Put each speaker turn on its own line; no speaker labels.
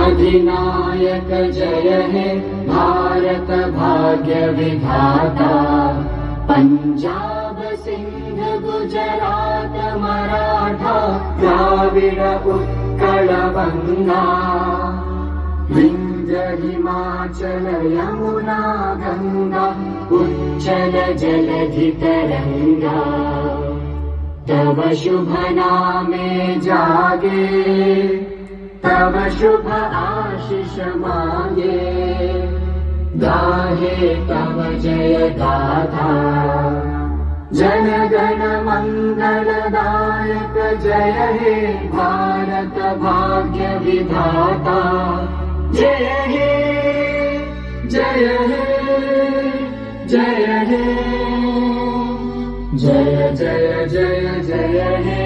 अधिनायक जय हे भारत भाग्य विधाता। पंजाब सिंध गुजरात मराठा द्राविड उत्कल बंगा। विंध्य हिमाचल यमुना गंगा उच्चल जलधि तरंगा। तव शुभ नामे जागे तव शुभ आशीष मांगे। गाहे तव जय गाथा जन गण मंगलदायक जय हे भारत भाग्य विधाता। जय हे जय हे जय हे जय जय जय जय हे